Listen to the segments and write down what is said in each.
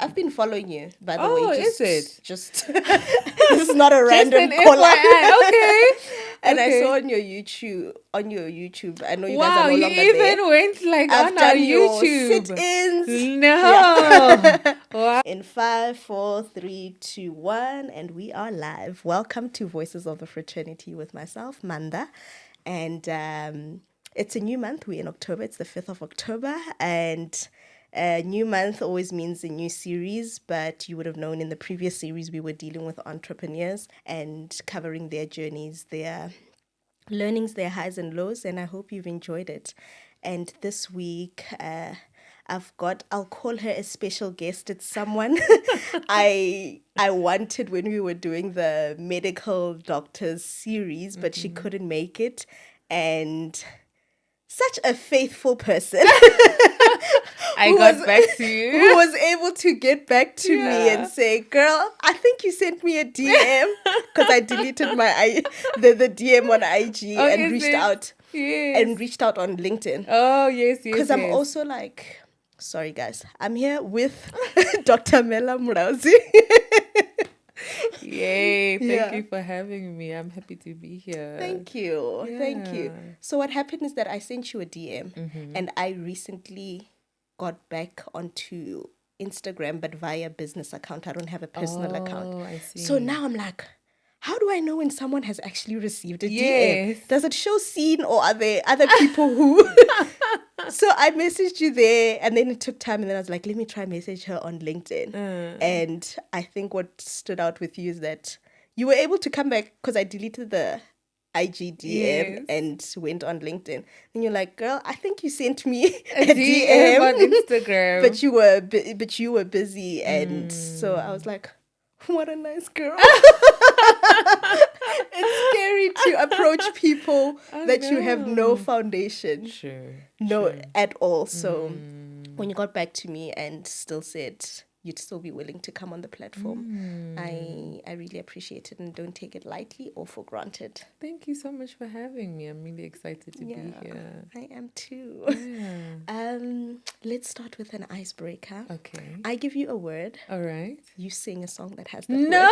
I've been following you, by the Oh, way. is it? Just this is not a Just random an call. FYI. Okay. And I Okay. saw on your YouTube. I know you guys Wow, are no you longer even there. went like I've on our done your YouTube. sit-ins. No. Yeah. Wow. In 5, 4, 3, 2, 1, and we are live. Welcome to Voices of the Fraternity with myself, Manda, and it's a new month. We're in October. It's the 5th of October, and a new month always means a new series, but you would have known in the previous series we were dealing with entrepreneurs and covering their journeys, their learnings, their highs and lows, and I hope you've enjoyed it. And this week, I'll call her a special guest. It's someone I wanted when we were doing the medical doctors series, but she couldn't make it. And such a faithful person. I got back to you. Who was able to get back to me and say, girl, I think you sent me a DM, because I deleted the DM on IG Oh, and is reached it? out Yes. and reached out on LinkedIn. Oh, yes. Because I'm also like, sorry guys, I'm here with Dr. Mela Mulaudzi. Yay. Thank Yeah. you for having me. I'm happy to be here. Thank you. Thank you. Yeah. So what happened is that I sent you a DM and I recently got back onto Instagram, but via business account. I don't have a personal account. Oh, I see. So now I'm like, how do I know when someone has actually received a Yes. DM? Does it show seen, or are there other people who... So I messaged you there, and then it took time, and then I was like, let me try message her on LinkedIn. And I think what stood out with you is that you were able to come back, because I deleted the IG DM and went on LinkedIn. And you're like, girl, I think you sent me a DM on Instagram. but you were busy, and so I was like, what a nice girl. It's scary to approach people that you have no foundation, at all. So when you got back to me and still said you'd still be willing to come on the platform, I really appreciate it and don't take it lightly or for granted. Thank you so much for having me. I'm really excited to be here. I am too. Yeah. Let's start with an icebreaker. Okay. I give you a word. All right. You sing a song that has that No!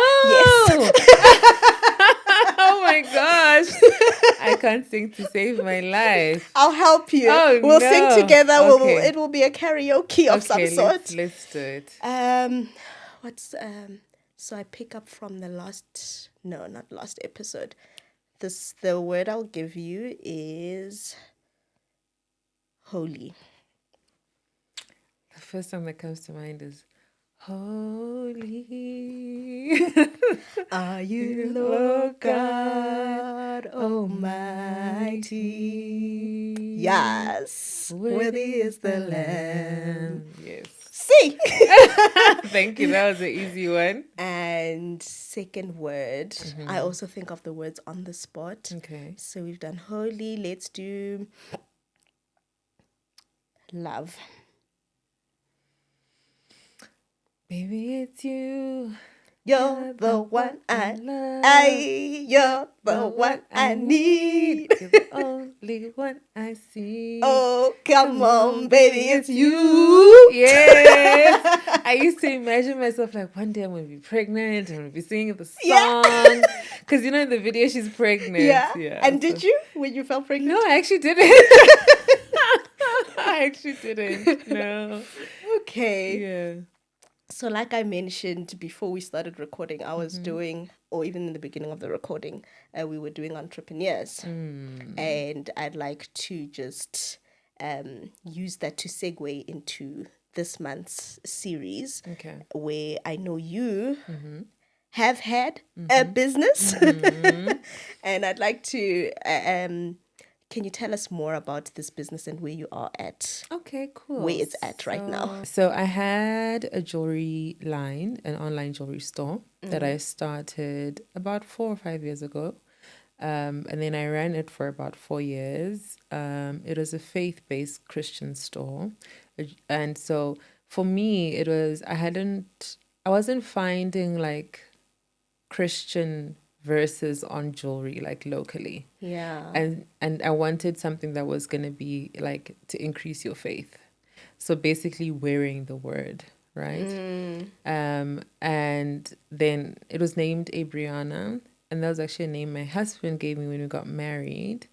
word. Yes. Oh my gosh. I can't sing to save my life. I'll help you. Oh, we'll no. sing together. Okay. It will be a karaoke of some sort. Let's do it. So I pick up from not last episode. The word I'll give you is holy. The first song that comes to mind is Holy. Are you Lord God Almighty? Yes. Worthy is the Lamb. Yes. See. Thank you. That was an easy one. And second word, I also think of the words on the spot. Okay. So we've done holy. Let's do love. Baby, it's you. You're the one I love. you're the one I need. You're the only one I see. Oh, come on, baby, it's you. Yes. I used to imagine myself like one day I'm going to be pregnant. I'm going to be singing the song. Because, in the video she's pregnant. Yeah. And did you when you felt pregnant? No, I actually didn't. I actually didn't. No. Okay. Yeah. So like I mentioned before we started recording, I was doing, or even in the beginning of the recording, we were doing entrepreneurs. And I'd like to just use that to segue into this month's series, where I know you have had a business. And I'd like to... can you tell us more about this business and where you are at? Okay, cool. Where it's at right now. So I had a jewelry line, an online jewelry store that I started about 4 or 5 years ago. And then I ran it for about 4 years. It was a faith-based Christian store. And so for me, it was, I wasn't finding like Christian verses on jewelry like locally. Yeah. And I wanted something that was going to be like to increase your faith. So basically wearing the word, right? And then it was named Abriana, and that was actually a name my husband gave me when we got married.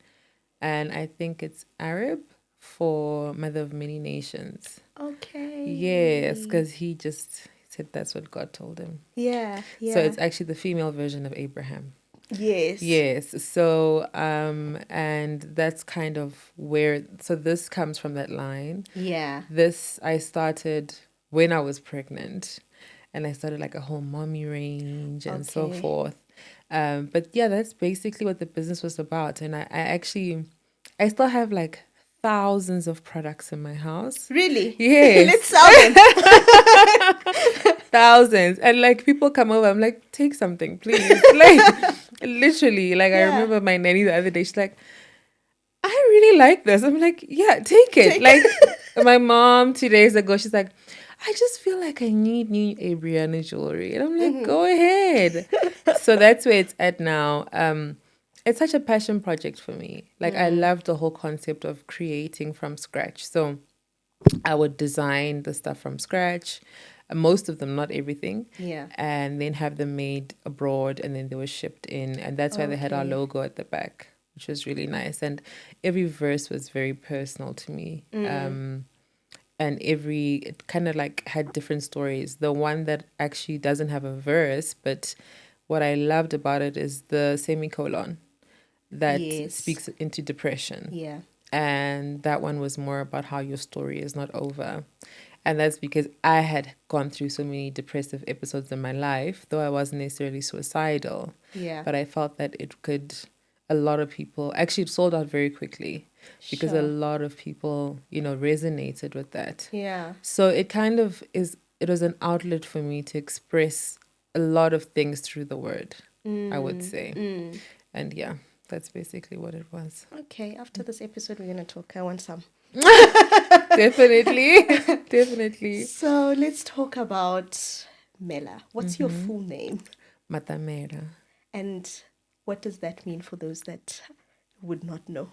And I think it's Arab for Mother of Many Nations. Okay. Yes, because he just said that's what God told him. Yeah, So yeah. it's actually the female version of Abraham. Yes. Yes. So, and that's kind of where, so this comes from that line. Yeah. This I started when I was pregnant, and I started like a whole mommy range and so Okay. forth. But yeah, that's basically what the business was about. And I still have like thousands of products in my house. Really? Yes. Let's sell them. Thousands. And like people come over, I'm like, take something, please. Like literally, like I Yeah. remember my nanny the other day, she's like, I really like this. I'm like, yeah, take it. Take Like my mom 2 days ago, she's like, I just feel like I need new Abriana jewelry. And I'm like, go ahead. So that's where it's at now. It's such a passion project for me. Like I love the whole concept of creating from scratch. So I would design the stuff from scratch, most of them, not everything. Yeah. And then have them made abroad, and then they were shipped in. And that's why they had our Okay. logo at the back, which was really nice. And every verse was very personal to me. And it kind of like had different stories. The one that actually doesn't have a verse, but what I loved about it is the semicolon that Yes. speaks into depression. Yeah. And that one was more about how your story is not over. And that's because I had gone through so many depressive episodes in my life, though I wasn't necessarily suicidal. Yeah. But I felt that a lot of people, actually it sold out very quickly because a Sure. lot of people, resonated with that. Yeah. So it was an outlet for me to express a lot of things through the word, I would say. And yeah, that's basically what it was. Okay. After this episode, we're gonna talk. I want some. Definitely. Definitely. So let's talk about Mela. What's your full name? Matamela. And what does that mean for those that would not know?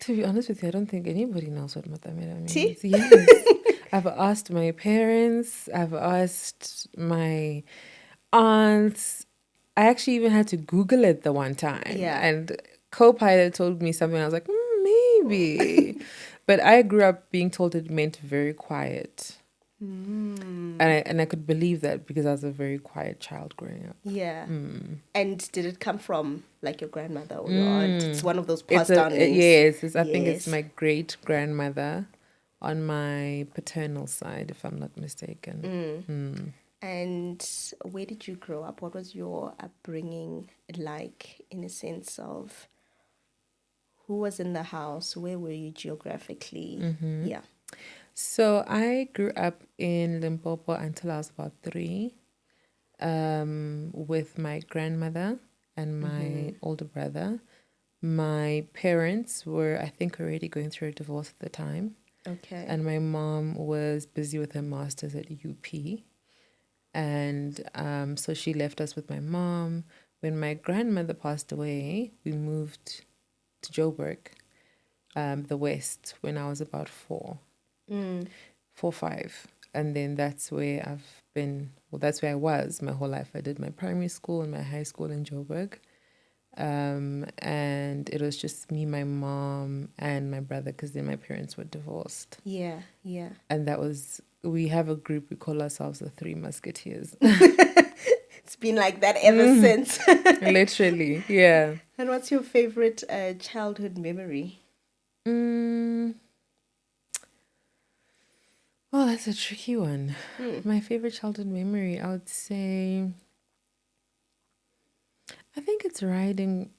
To be honest with you, I don't think anybody knows what Matamela means. See? Yes. I've asked my parents, I've asked my aunts. I actually even had to Google it the one time. Yeah. And Copilot told me something. I was like, maybe. But I grew up being told it meant very quiet. And I could believe that because I was a very quiet child growing up. Yeah. And did it come from like your grandmother or your aunt? It's one of those passed down names. Yes, I think it's Yes. my great grandmother on my paternal side, if I'm not mistaken. And where did you grow up? What was your upbringing like, in a sense of who was in the house? Where were you geographically? Yeah. So I grew up in Limpopo until I was about 3, with my grandmother and my older brother. My parents were, I think, already going through a divorce at the time. Okay. And my mom was busy with her master's at UP. And so she left us with my mom. When my grandmother passed away, we moved to Joburg, the West, when I was about 4, 5. And then that's where that's where I was my whole life. I did my primary school and my high school in Joburg. And it was just me, my mom, and my brother, because then my parents were divorced. Yeah, yeah. And we have a group, we call ourselves the Three Musketeers. It's been like that ever since. Literally, yeah. And what's your favorite childhood memory? Well, that's a tricky one. My favorite childhood memory, I would say, I think it's riding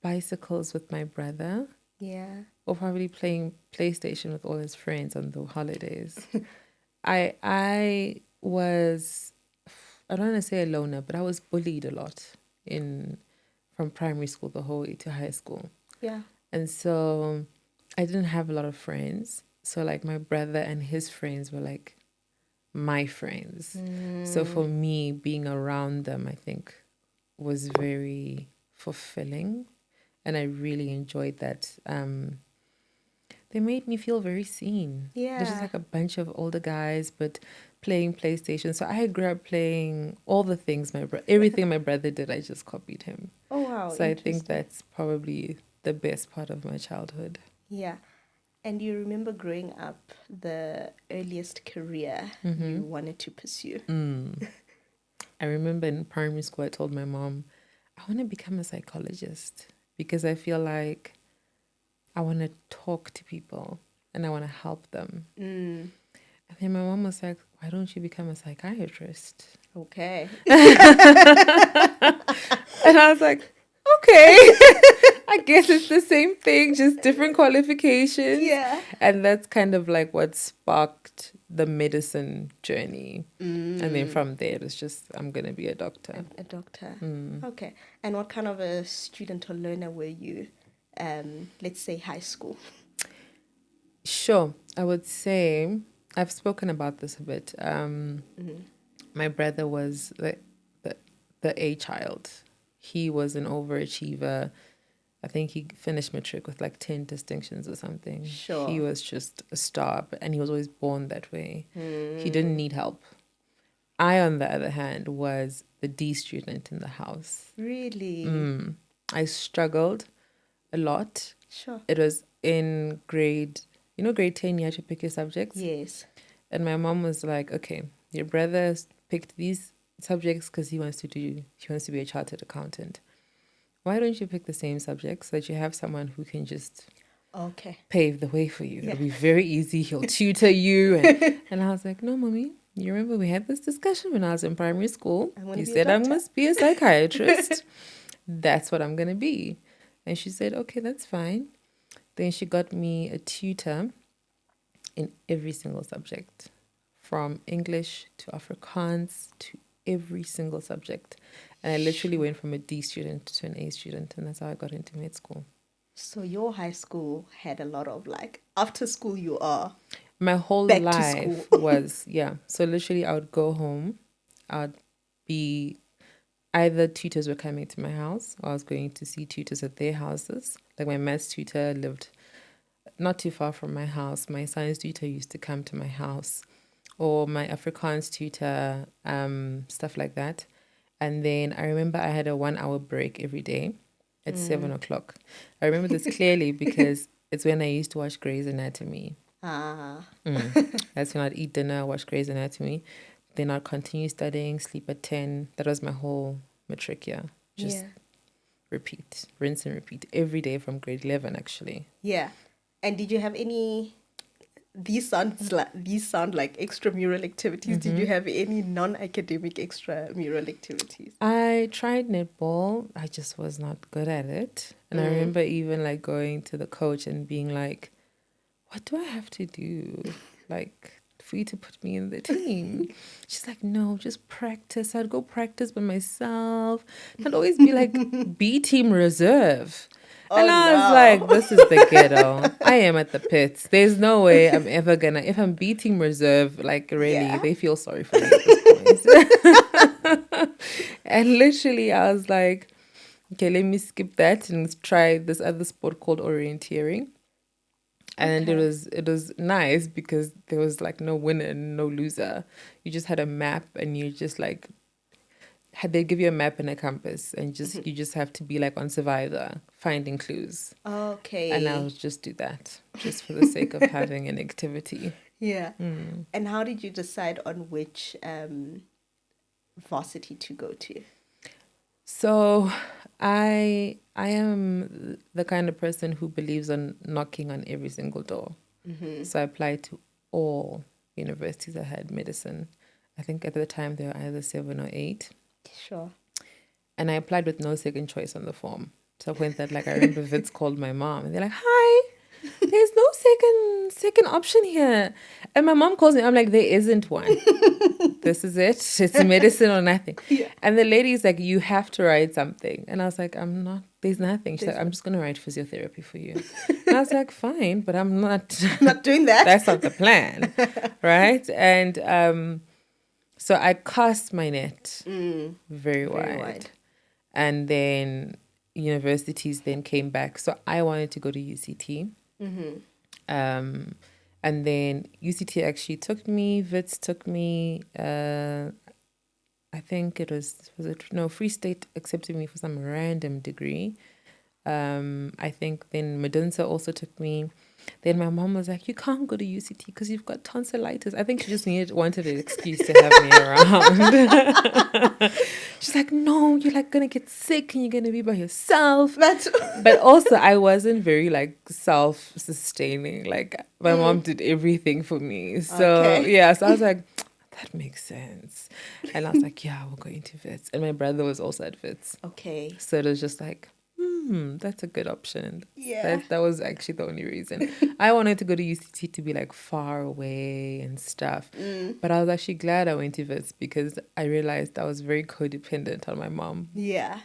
bicycles with my brother, Yeah. or probably playing PlayStation with all his friends on the holidays. I was, I don't want to say a loner, but I was bullied a lot from primary school the whole way to high school. Yeah. And so I didn't have a lot of friends. So like my brother and his friends were like my friends. So for me, being around them, I think, was very fulfilling. And I really enjoyed that. they made me feel very seen. They're just Yeah. like a bunch of older guys, but playing PlayStation. So I grew up playing all the things everything my brother did, I just copied him. Oh, wow. So I think Interesting. that's probably the best part of my childhood. Yeah. And you remember growing up, the earliest career Mm-hmm. you wanted to pursue? I remember in primary school, I told my mom, I want to become a psychologist because I feel like I want to talk to people and I want to help them. Mm. And then my mom was like, why don't you become a psychiatrist? Okay. And I was like, okay, I guess it's the same thing, just different qualifications. Yeah. And that's kind of like what sparked the medicine journey. And then from there, it's just, I'm going to be a doctor. A doctor. Okay. And what kind of a student or learner were you? Let's say high school. Sure. I would say, I've spoken about this a bit. My brother was the A child. He was an overachiever. I think he finished matric with like 10 distinctions or something. Sure. He was just a star, and he was always born that way. He didn't need help. I, on the other hand, was the D student in the house. Really? I struggled a lot. Sure. It was in grade 10, you had to pick your subjects. Yes. And my mom was like, okay, your brother picked these subjects because he wants to be a chartered accountant. Why don't you pick the same subjects so that you have someone who can just pave the way for you? Yeah. It'll be very easy. He'll tutor you. And I was like, no, mommy, you remember we had this discussion when I was in primary school. You said I must be a psychiatrist. That's what I'm going to be. And she said, okay, that's fine. Then she got me a tutor in every single subject, from English to Afrikaans to every single subject. And I literally went from a D student to an A student, and that's how I got into med school. So your high school had a lot of like, after school you are my whole back life was, yeah. So literally I would go home, I'd be, either tutors were coming to my house or I was going to see tutors at their houses. Like my maths tutor lived not too far from my house. My science tutor used to come to my house, or my Afrikaans tutor, stuff like that. And then I remember I had a 1 hour break every day at 7 o'clock. I remember this clearly because it's when I used to watch Grey's Anatomy. That's when I'd eat dinner, watch Grey's Anatomy. Then I'd continue studying, sleep at 10. That was my whole matric year. Just repeat, rinse and repeat every day from grade 11, actually. Yeah. And did you have any... These sound like extramural activities. Did you have any non-academic extramural activities? I tried netball. I just was not good at it. And I remember even like going to the coach and being like, what do I have to do? Like, for you to put me in the team. She's like, no, just practice. I'd go practice by myself. I'd always be like B team reserve. And I was like, this is the ghetto. I am at the pits. There's no way I'm ever gonna, if I'm B team reserve, like really, they feel sorry for me at this point. And literally I was like, okay, let me skip that and try this other sport called orienteering. And it was nice because there was like no winner and no loser. You just had a map and you just like they give you a map and a compass and you just have to be like on Survivor finding clues. Okay. And I would just do that just for the sake of having an activity. Yeah. And how did you decide on which varsity to go to? So I am the kind of person who believes on knocking on every single door. So I applied to all universities that had medicine. I think at the time there were either 7 or 8. Sure. And I applied with no second choice on the form. So I went that, like, I remember Vitz called my mom and they're like, hi, there's no second option here. And my mom calls me, I'm like, there isn't one. This is it. It's medicine or nothing. Yeah. And the lady's like, you have to write something. And I was like, there's nothing. She's like, I'm just going to write physiotherapy for you. And I was like, fine, but I'm not doing that. That's not the plan. Right. And so I cast my net very wide. And then universities then came back. So I wanted to go to UCT. And then UCT actually took me, Wits took me, I think it Free State accepted me for some random degree. I think then Medunsa also took me. Then my mom was like, you can't go to UCT because you've got tonsillitis. I think she just wanted an excuse to have me around. She's like, no, you're like going to get sick and you're going to be by yourself. But also I wasn't very like self-sustaining. Like my mom did everything for me. So yeah, so I was like, that makes sense. And I was like, yeah, we'll go into Wits. And my brother was also at Wits. Okay. So it was just like, that's a good option. Yeah. That was actually the only reason. I wanted to go to UCT to be like far away and stuff. But I was actually glad I went to Wits because I realized I was very codependent on my mom. Yeah.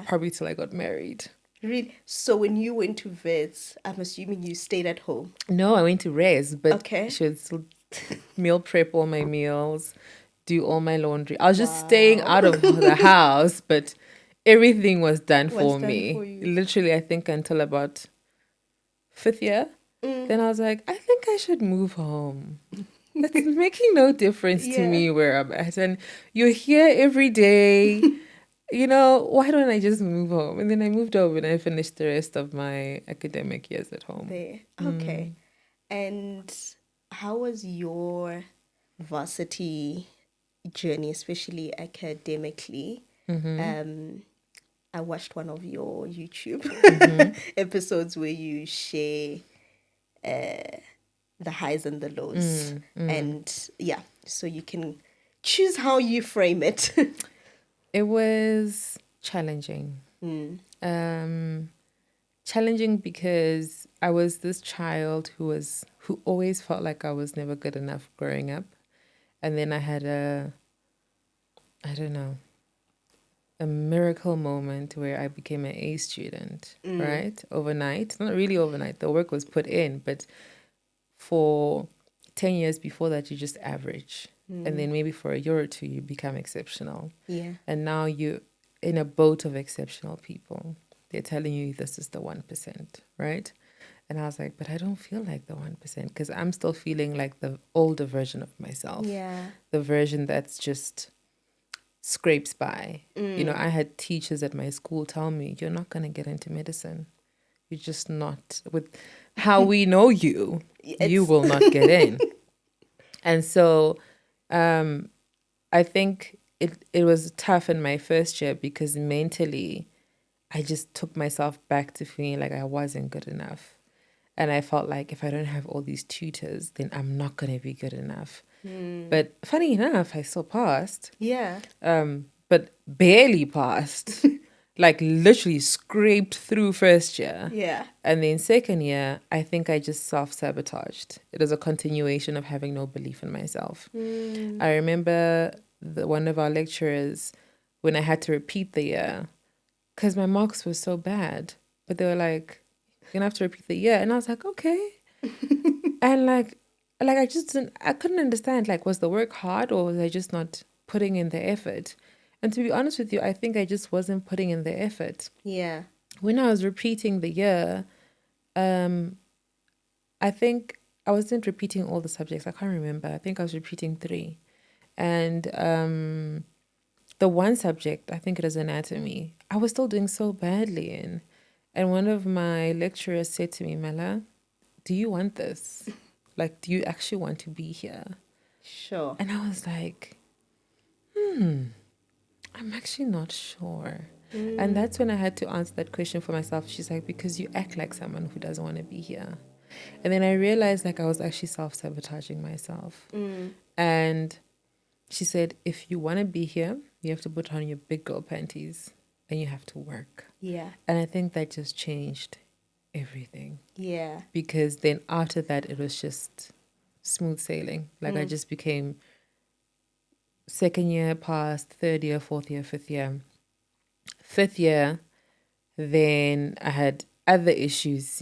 Probably till I got married. Really? So when you went to Wits, I'm assuming you stayed at home? No, I went to Res, but Okay. she would still meal prep all my meals, do all my laundry. I was just staying out of the house, but everything was done for me. Literally, I think until about 5th year. Then I was like, I think I should move home. It's making no difference to me where I'm at. And you're here every day. Why don't I just move home? And then I moved over and I finished the rest of my academic years at home. There. Okay. And how was your varsity journey, especially academically? I watched one of your YouTube episodes where you share the highs and the lows. And yeah, so you can choose how you frame it. It was challenging. Challenging because I was this child who always felt like I was never good enough growing up. And then I had a miracle moment where I became an A student, right? Overnight. Not really overnight. The work was put in, but for 10 years before that, you just average. And then maybe for a year or two, you become exceptional. Yeah. And now you're in a boat of exceptional people. They're telling you this is the 1%, right? And I was like, but I don't feel like the 1% because I'm still feeling like the older version of myself. Yeah. The version that's just scrapes by. I had teachers at my school tell me, you're not going to get into medicine. You're just not. With how we know you, you will not get in. And so I think it was tough in my first year because mentally I just took myself back to feeling like I wasn't good enough. And I felt like if I don't have all these tutors, then I'm not going to be good enough. But funny enough, I still passed. Yeah. But barely passed. Like literally scraped through first year. Yeah. And then second year, I think I just self-sabotaged. It was a continuation of having no belief in myself. I remember one of our lecturers, when I had to repeat the year, because my marks were so bad, but they were like, you're going to have to repeat the year. And I was like, okay. And like I couldn't understand, like, was the work hard or was I just not putting in the effort? And to be honest with you, I think I just wasn't putting in the effort. Yeah. When I was repeating the year, I think I wasn't repeating all the subjects. I can't remember. I think I was repeating 3. And the one subject, I think it is anatomy, I was still doing so badly in. And one of my lecturers said to me, Mela, do you want this? Like, do you actually want to be here? Sure. And I was like, I'm actually not sure. And that's when I had to answer that question for myself. She's like, because you act like someone who doesn't want to be here. And then I realized like I was actually self-sabotaging myself. And she said, if you want to be here, you have to put on your big girl panties and you have to work. Yeah. And I think that just changed everything. Yeah. Because then after that, it was just smooth sailing. Like I just became second year passed, third year, fourth year, fifth year. Fifth year, then I had other issues,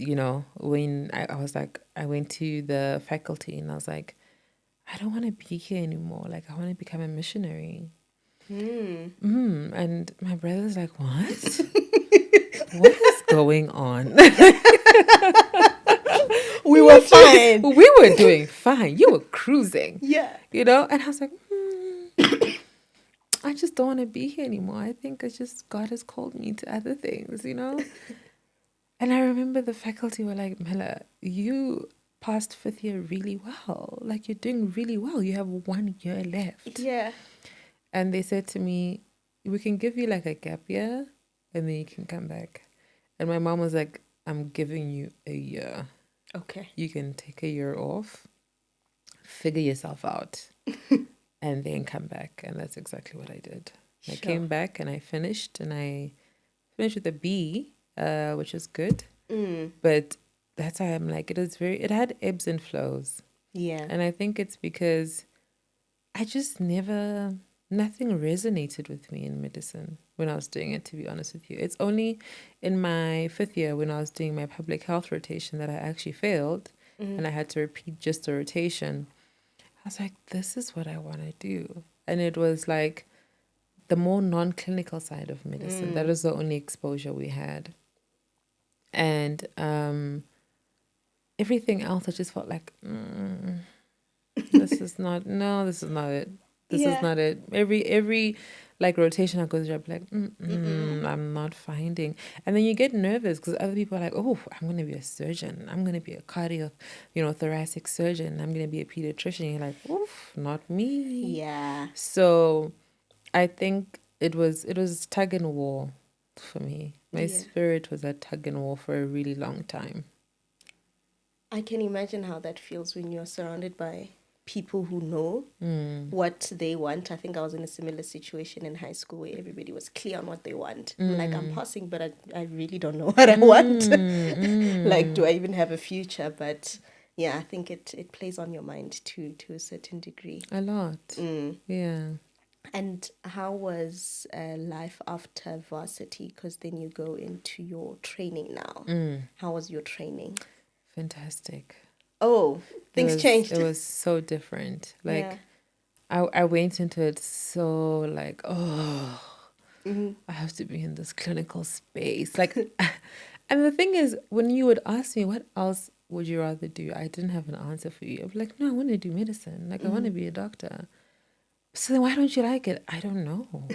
when I was like, I went to the faculty and I was like, I don't want to be here anymore. Like, I want to become a missionary. And my brother's like, what? What is going on? We were fine. We were doing fine. You were cruising. Yeah. And I was like, I just don't want to be here anymore. I think it's just God has called me to other things. And I remember the faculty were like, Mela, you passed fifth year really well. Like, you're doing really well. You have 1 year left. Yeah. And they said to me, we can give you like a gap year and then you can come back. And my mom was like, I'm giving you a year. Okay. You can take a year off, figure yourself out, and then come back. And that's exactly what I did. Sure. I came back and I finished with a B, which is good. But that's why I'm like, it had ebbs and flows. Yeah. And I think it's because I just nothing resonated with me in medicine when I was doing it, to be honest with you. It's only in my fifth year when I was doing my public health rotation that I actually failed and I had to repeat just the rotation. I was like, this is what I want to do. And it was like the more non-clinical side of medicine. That was the only exposure we had. And everything else, I just felt like, this is not it. This is not it. Every like rotation I go through, I'm like, I'm not finding. And then you get nervous because other people are like, oh, I'm going to be a surgeon. I'm going to be a thoracic surgeon. I'm going to be a pediatrician. You're like, oof, not me. Yeah. So I think it was tug and war for me. My spirit was at tug and war for a really long time. I can imagine how that feels when you're surrounded by people who know what they want. I think I was in a similar situation in high school where everybody was clear on what they want. Like, I'm passing, but I really don't know what I want. Like, do I even have a future? But yeah, I think it plays on your mind to a certain degree. A lot. Yeah. And how was life after varsity? Because then you go into your training now. How was your training? Fantastic. Oh, things changed. It was so different. Like, I went into it so like, I have to be in this clinical space. Like, and the thing is, when you would ask me, what else would you rather do? I didn't have an answer for you. I'd be like, no, I want to do medicine. Like, I want to be a doctor. So then why don't you like it? I don't know.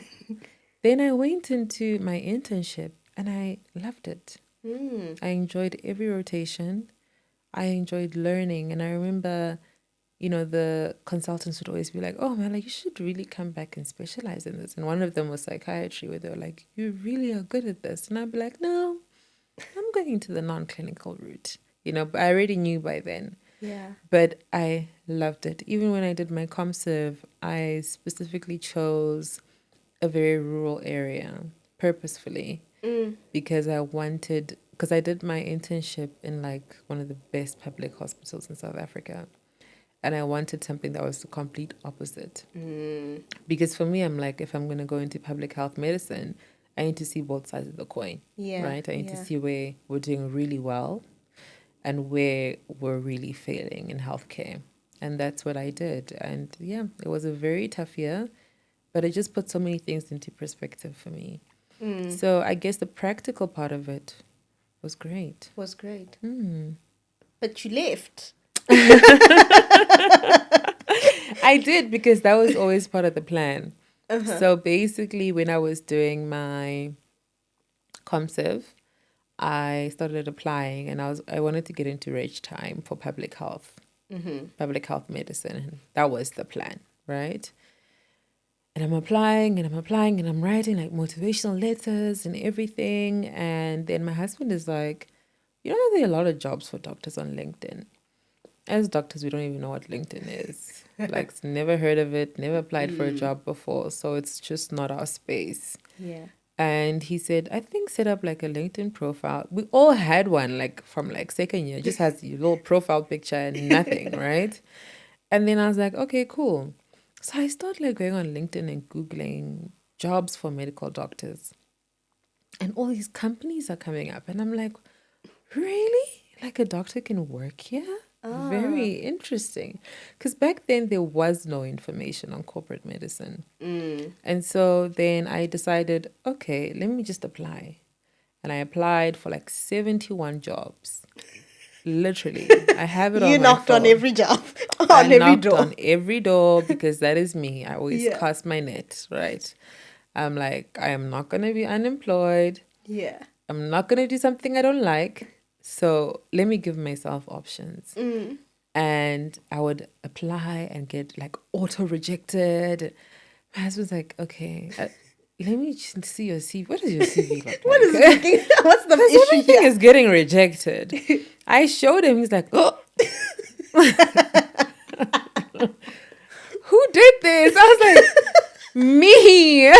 Then I went into my internship and I loved it. I enjoyed every rotation. I enjoyed learning. And I remember, the consultants would always be like, oh, Mela, you should really come back and specialize in this. And one of them was psychiatry, where they were like, you really are good at this. And I'd be like, no, I'm going to the non-clinical route. But I already knew by then. Yeah. But I loved it. Even when I did my ComServe, I specifically chose a very rural area purposefully because I did my internship in like one of the best public hospitals in South Africa. And I wanted something that was the complete opposite. Because for me, I'm like, if I'm going to go into public health medicine, I need to see both sides of the coin. Yeah. Right? I need to see where we're doing really well and where we're really failing in healthcare. And that's what I did. And yeah, it was a very tough year, but it just put so many things into perspective for me. So I guess the practical part of it was great. But you left. I did, because that was always part of the plan. So basically, when I was doing my ComServe, I started applying, and I wanted to get into reg time for public health, public health medicine. And that was the plan, right? And I'm applying and I'm writing like motivational letters and everything. And then my husband is like, there are a lot of jobs for doctors on LinkedIn. As doctors, we don't even know what LinkedIn is. Like, never heard of it, never applied for a job before. So it's just not our space. Yeah. And he said, I think set up like a LinkedIn profile. We all had one, like from like second year, just has your little profile picture and nothing, right? And then I was like, okay, cool. So I started like going on LinkedIn and Googling jobs for medical doctors. And all these companies are coming up. And I'm like, really? Like, a doctor can work here? Very interesting. Because back then there was no information on corporate medicine. And so then I decided, okay, let me just apply. And I applied for like 71 jobs. Literally, I have it You on my knocked on phone. every job, I on every knocked door. on every door because that is me. I always Yeah. cast my net, right? I'm like, I am not going to be unemployed. Yeah. I'm not going to do something I don't like. So let me give myself options. And I would apply and get like auto rejected. My husband's like, okay, let me just see your CV. What does your CV look What like? is it looking? What's the Because issue everything here? is getting rejected. I showed him. He's like, oh, who did this? I was like, me.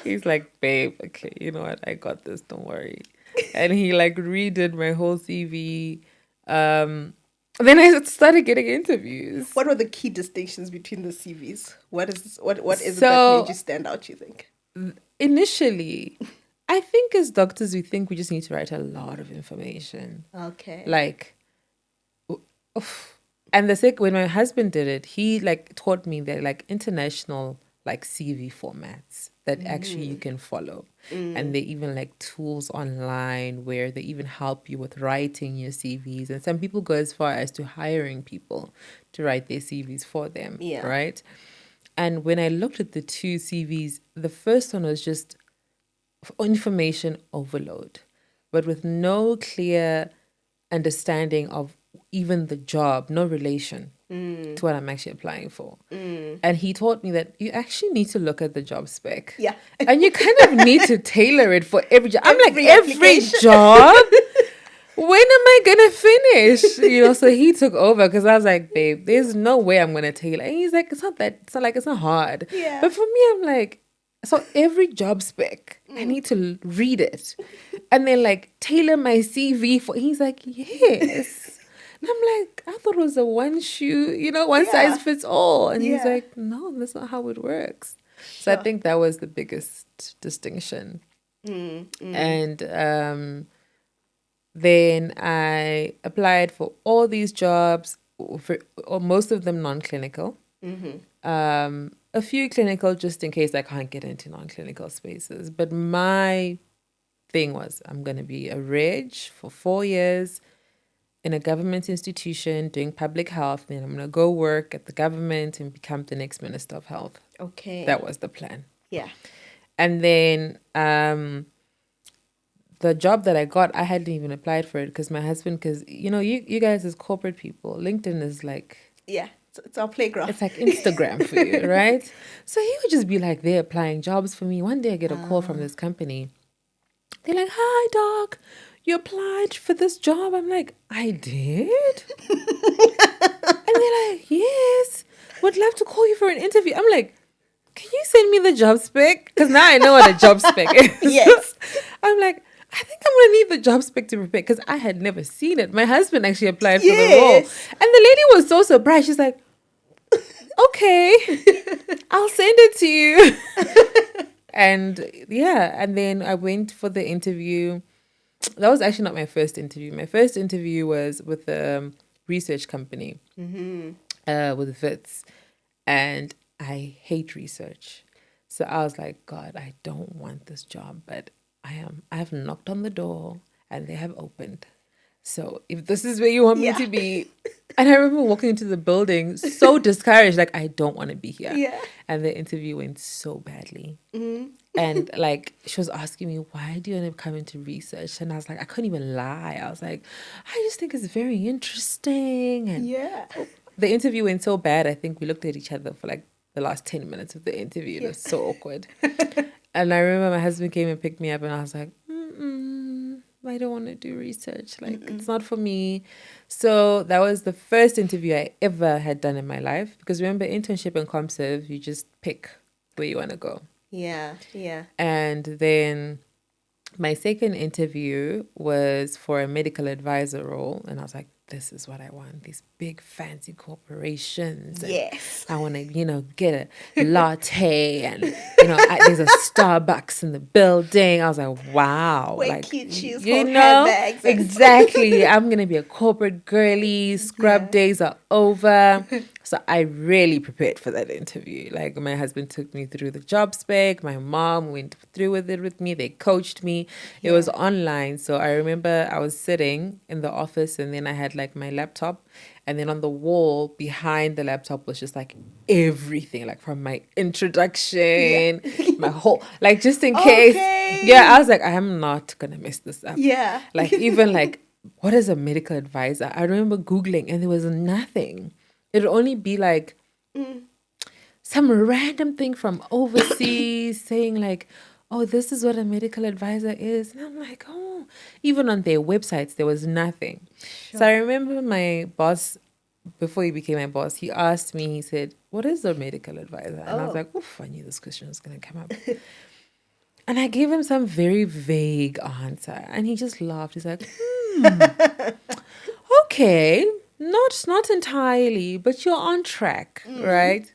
He's like, babe, okay, you know what? I got this. Don't worry. And he like redid my whole CV. Then I started getting interviews. What were the key distinctions between the CVs? What is it that made So you stand out, you think? initially, I think as doctors, we think we just need to write a lot of information. Okay. Like, oof. And when my husband did it, he like taught me that like international like CV formats that actually you can follow. And they even like tools online where they even help you with writing your CVs. And some people go as far as to hiring people to write their CVs for them, Yeah. right? And when I looked at the two CVs, the first one was just information overload, but with no clear understanding of even the job, no relation to what I'm actually applying for. And he taught me that you actually need to look at the job spec. Yeah. And you kind of need to tailor it for every job. I'm like, Every every application. job? When am I gonna finish? So he took over because I was like, babe, there's no way I'm gonna tailor. And he's like, it's not hard. Yeah. But for me, I'm like, so every job spec, I need to read it and then like tailor my CV for. He's like, yes. And I'm like, I thought it was a one shoe, one Yeah. size fits all. And he's Yeah. like, no, that's not how it works. So I think that was the biggest distinction. And then I applied for all these jobs, or most of them non-clinical. A few clinical just in case I can't get into non-clinical spaces. But my thing was I'm going to be a reg for 4 years in a government institution doing public health. Then I'm going to go work at the government and become the next Minister of Health. Okay. That was the plan. Yeah. And then the job that I got, I hadn't even applied for it because my husband, you guys as corporate people, LinkedIn is like... Yeah. It's our playground. It's like Instagram for you, right? So he would just be like there applying jobs for me. One day I get a call from this company. They're like, hi, doc, you applied for this job. I'm like, I did? And they're like, yes, would love to call you for an interview. I'm like, can you send me the job spec? Because now I know what a job spec is. Yes. I'm like, I think I'm going to need the job spec to prepare because I had never seen it. My husband actually applied for the role. And the lady was so surprised. She's like, okay, I'll send it to you. And then I went for the interview. That was actually not my first interview. My first interview was with a research company with Wits. And I hate research. So I was like, God, I don't want this job, but I have knocked on the door and they have opened. So if this is where you want me to be. And I remember walking into the building so discouraged, like, I don't want to be here. Yeah. And the interview went so badly. And like, she was asking me, why do you want to come into research? And I was like, I couldn't even lie. I was like, I just think it's very interesting. And the interview went so bad, I think we looked at each other for like the last 10 minutes of the interview. It was so awkward. And I remember my husband came and picked me up and I was like, I don't want to do research. Like, it's not for me. So that was the first interview I ever had done in my life. Because remember, internship and ComServe, you just pick where you want to go. Yeah. And then my second interview was for a medical advisor role. And I was like, this is what I want. These big fancy corporations. And Yes. I want to, get a latte and, there's a Starbucks in the building. I was like, wow. Wear Like, cute shoes, hold handbags. exactly. I'm going to be a corporate girly. Scrub Yeah. days are over. So I really prepared for that interview. Like, my husband took me through the job spec. My mom went through with it with me. They coached me. It was online. So I remember I was sitting in the office, and then I had like my laptop, and then on the wall behind the laptop was just like everything, like from my introduction, my whole, like, just in case. Okay. Yeah, I was like, I am not gonna mess this up. Yeah. Like, even like, what is a medical advisor? I remember Googling, and there was nothing. It'd only be like some random thing from overseas saying like, oh, this is what a medical advisor is. And I'm like, oh, even on their websites, there was nothing. Sure. So I remember my boss, before he became my boss, he asked me, he said, what is a medical advisor? And I was like, oof, I knew this question was going to come up. And I gave him some very vague answer. And he just laughed. He's like, okay, not entirely, but you're on track, right?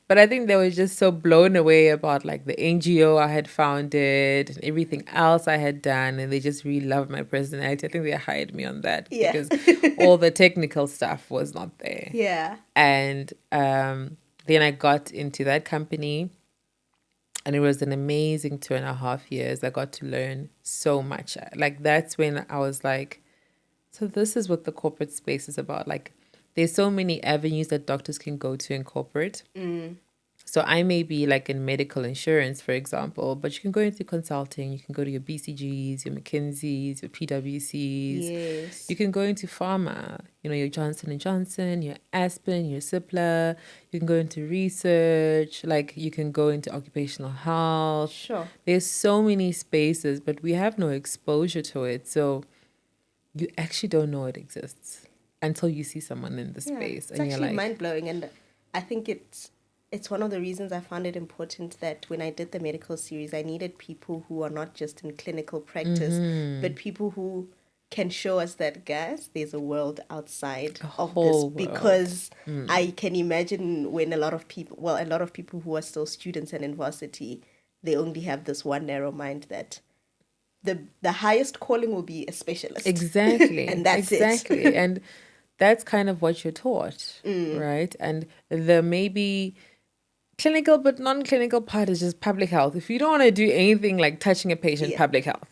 But I think they were just so blown away about like the NGO I had founded and everything else I had done, and they just really loved my personality. I think they hired me on that because all the technical stuff was not there. Yeah. And then I got into that company, and it was an amazing 2.5 years. I got to learn so much. Like, that's when I was like, so this is what the corporate space is about. Like, there's so many avenues that doctors can go to in corporate. So I may be like in medical insurance, for example, but you can go into consulting. You can go to your BCGs, your McKinseys, your PwCs. Yes. You can go into pharma, your Johnson & Johnson, your Aspen, your Cipla. You can go into research. Like, you can go into occupational health. Sure. There's so many spaces, but we have no exposure to it. So you actually don't know it exists until you see someone in the space. It's actually mind-blowing, and I think it's one of the reasons I found it important that when I did the medical series, I needed people who are not just in clinical practice, but people who can show us that, guys, there's a world outside of this. Because I can imagine when a lot of people who are still students and in varsity, they only have this one narrow mind that the highest calling will be a specialist. Exactly. And that's exactly. it. And that's kind of what you're taught, right? And the maybe clinical but non-clinical part is just public health. If you don't want to do anything like touching a patient, public health,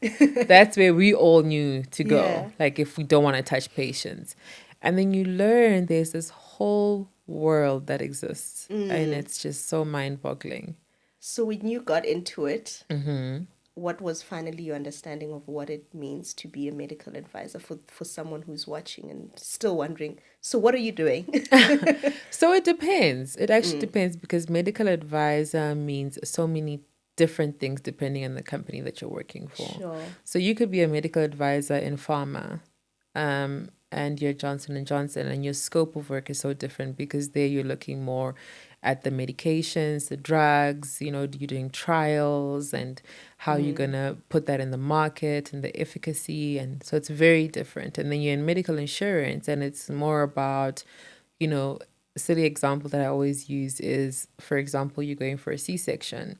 that's where we all knew to go. Yeah. Like, if we don't want to touch patients. And then you learn there's this whole world that exists, and it's just so mind-boggling. So when you got into it, what was finally your understanding of what it means to be a medical advisor for someone who's watching and still wondering, so what are you doing? So it depends. It actually depends, because medical advisor means so many different things depending on the company that you're working for. Sure. So you could be a medical advisor in pharma, and you're Johnson & Johnson, and your scope of work is so different, because there you're looking more at the medications, the drugs, you're doing trials and how you're going to put that in the market and the efficacy. And so it's very different. And then you're in medical insurance, and it's more about, a silly example that I always use is, for example, you're going for a C-section.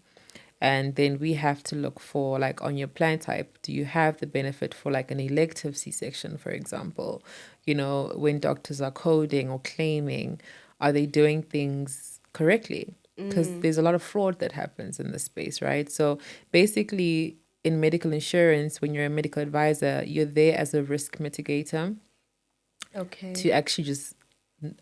And then we have to look for, like, on your plan type, do you have the benefit for like an elective C-section, for example? When doctors are coding or claiming, are they doing things correctly? Because there's a lot of fraud that happens in this space, right? So basically, in medical insurance, when you're a medical advisor, you're there as a risk mitigator. Okay. To actually just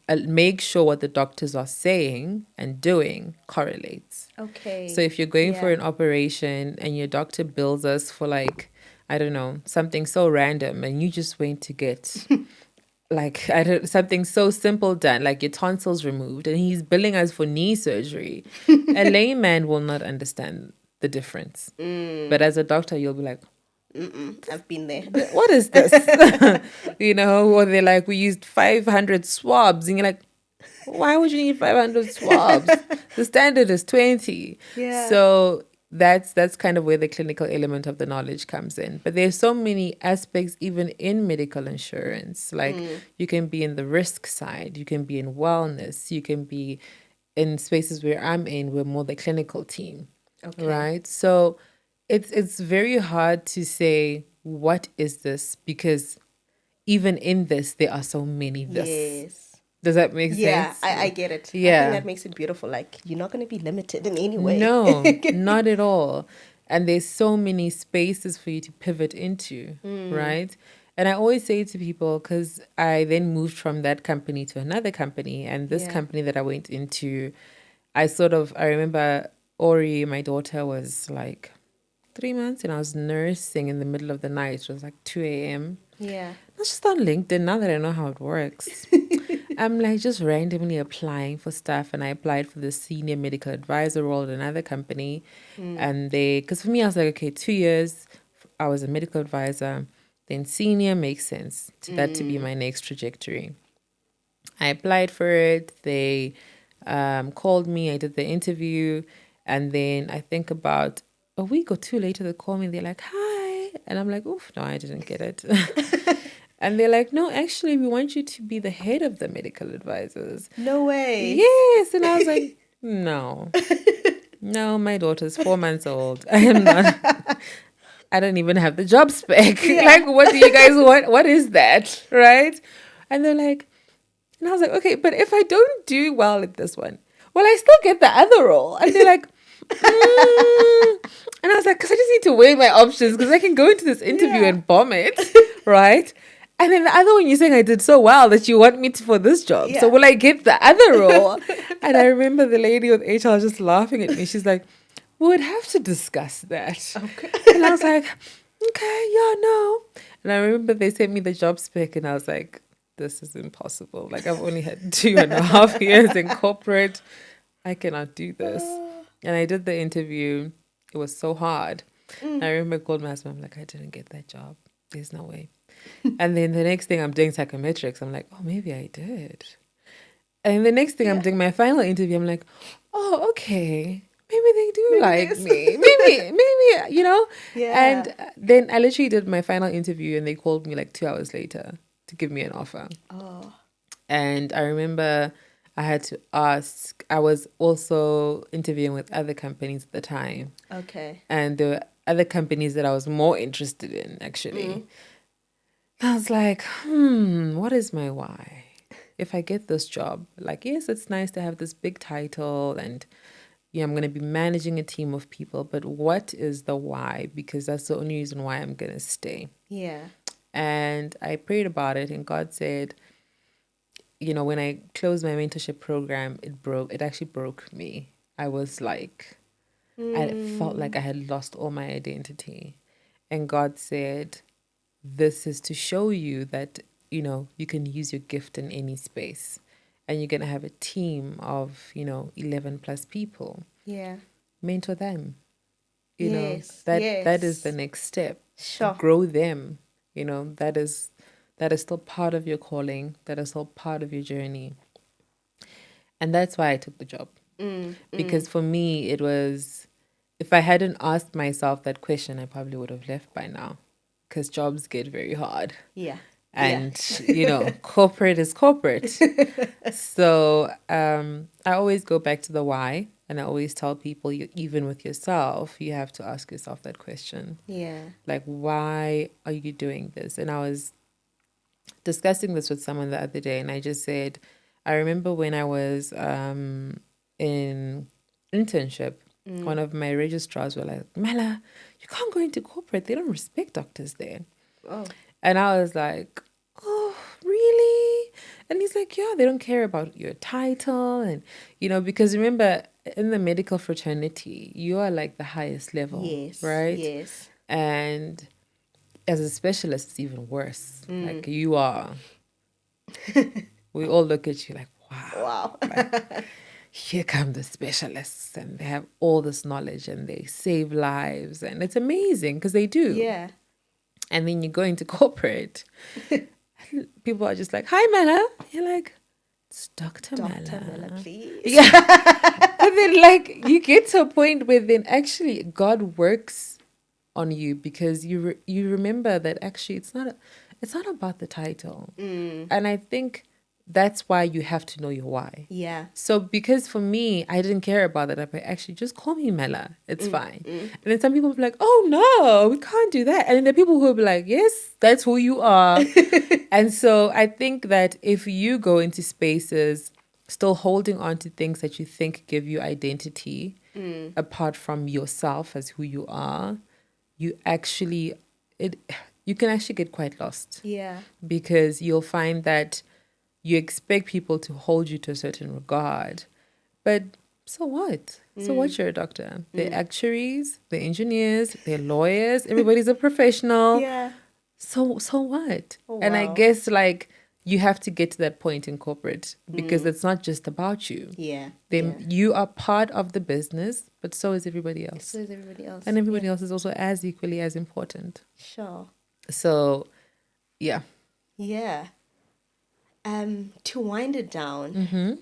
make sure what the doctors are saying and doing correlates. Okay. So if you're going for an operation and your doctor bills us for, like, I don't know, something so random, and you just went to get like, something so simple done, like your tonsils removed, and he's billing us for knee surgery, a layman will not understand the difference. But as a doctor, you'll be like, I've been there. what is this? Or they're like, we used 500 swabs, and you're like, why would you need 500 swabs? The standard is 20. Yeah. So that's kind of where the clinical element of the knowledge comes in. But there's so many aspects even in medical insurance. Like you can be in the risk side, you can be in wellness, you can be in spaces where I'm in, we're more the clinical team. Okay. Right? So it's very hard to say what is this, because even in this there are so many this. Yes. Does that make Yeah, sense? I get it. I Yeah. think that makes it beautiful. Like, you're not going to be limited in any way. No, not at all. And there's so many spaces for you to pivot into, right? And I always say to people, because I then moved from that company to another company, and this Yeah. company that I went into, I remember Ori, my daughter, was like 3 months, and I was nursing in the middle of the night. It was like 2 a.m. Yeah. I was just on LinkedIn, now that I know how it works. I'm like just randomly applying for stuff, and I applied for the senior medical advisor role at another company. And because for me, I was like, okay, 2 years, I was a medical advisor, then senior makes sense to that to be my next trajectory. I applied for it. They called me. I did the interview. And then I think about a week or two later, they call me. They're like, hi. And I'm like, oof, no, I didn't get it. And they're like, no, actually, we want you to be the head of the medical advisors. No way. Yes. And I was like, no. No, my daughter's 4 months old. I am not. I don't even have the job spec. Like, what do you guys want? What is that? Right? And they're like, and I was like, okay, but if I don't do well at this one, well, I still get the other role. And they're like, and I was like, because I just need to weigh my options, because I can go into this interview and bomb it, right? And then the other one, you're saying I did so well that you want me for this job. Yeah. So will I get the other role? And I remember the lady with HR was just laughing at me. She's like, we would have to discuss that. Okay. And I was like, okay, yeah, no. And I remember they sent me the job spec, and I was like, this is impossible. Like, I've only had 2.5 years in corporate. I cannot do this. And I did the interview. It was so hard. I remember I called my husband. I'm like, I didn't get that job. There's no way. And then the next thing I'm doing psychometrics. I'm like, oh, maybe I did. And the next thing I'm doing my final interview. I'm like, oh, okay. Maybe they do like me. Maybe, Yeah. And then I literally did my final interview, and they called me like 2 hours later to give me an offer. Oh. And I remember I had to ask, I was also interviewing with other companies at the time. Okay. And there were other companies that I was more interested in, actually. I was like, what is my why? If I get this job, like, yes, it's nice to have this big title, and I'm going to be managing a team of people, but what is the why? Because that's the only reason why I'm going to stay. Yeah. And I prayed about it, and God said, when I closed my mentorship program, it actually broke me. I was like, I felt like I had lost all my identity. And God said, this is to show you that, you can use your gift in any space. And you're going to have a team of, 11 plus people. Yeah. Mentor them. Yes. That is the next step. Sure. Grow them. That is still part of your calling. That is still part of your journey. And that's why I took the job. Because for me, it was, if I hadn't asked myself that question, I probably would have left by now. Because jobs get very hard. Yeah. And, corporate is corporate. So I always go back to the why. And I always tell people, even with yourself, you have to ask yourself that question. Yeah. Like, why are you doing this? And I was discussing this with someone the other day, and I just said, I remember when I was in internship, one of my registrars were like, Mela, you can't go into corporate. They don't respect doctors there. Oh. And I was like, oh, really? And he's like, yeah, they don't care about your title. And, because remember, in the medical fraternity, you are like the highest level. Yes. Right? Yes. And as a specialist, it's even worse. Like, you are. We all look at you like, wow. Like, here come the specialists, and they have all this knowledge, and they save lives, and it's amazing because they do. Yeah. And then you go into corporate, people are just like, hi, Mela. You're like, it's Dr. Mela. Dr. Mela, please. Yeah. But then like you get to a point where then actually God works on you because you remember that actually it's not about the title. And I think that's why you have to know your why. Yeah. So because for me, I didn't care about that. But actually, just call me Mela. It's fine. And then some people will be like, oh no, we can't do that. And then there are people who will be like, yes, that's who you are. And so I think that if you go into spaces still holding on to things that you think give you identity apart from yourself as who you are, you can actually get quite lost. Yeah. Because you'll find that you expect people to hold you to a certain regard. But so what? So what, you're a doctor? They're actuaries, they're engineers, they're lawyers, everybody's a professional. Yeah. So what? Oh, And I wow. guess like you have to get to that point in corporate because it's not just about you. Yeah. Then you are part of the business, but so is everybody else. So is everybody else. And everybody else is also as equally as important. Sure. So, yeah. Yeah. To wind it down,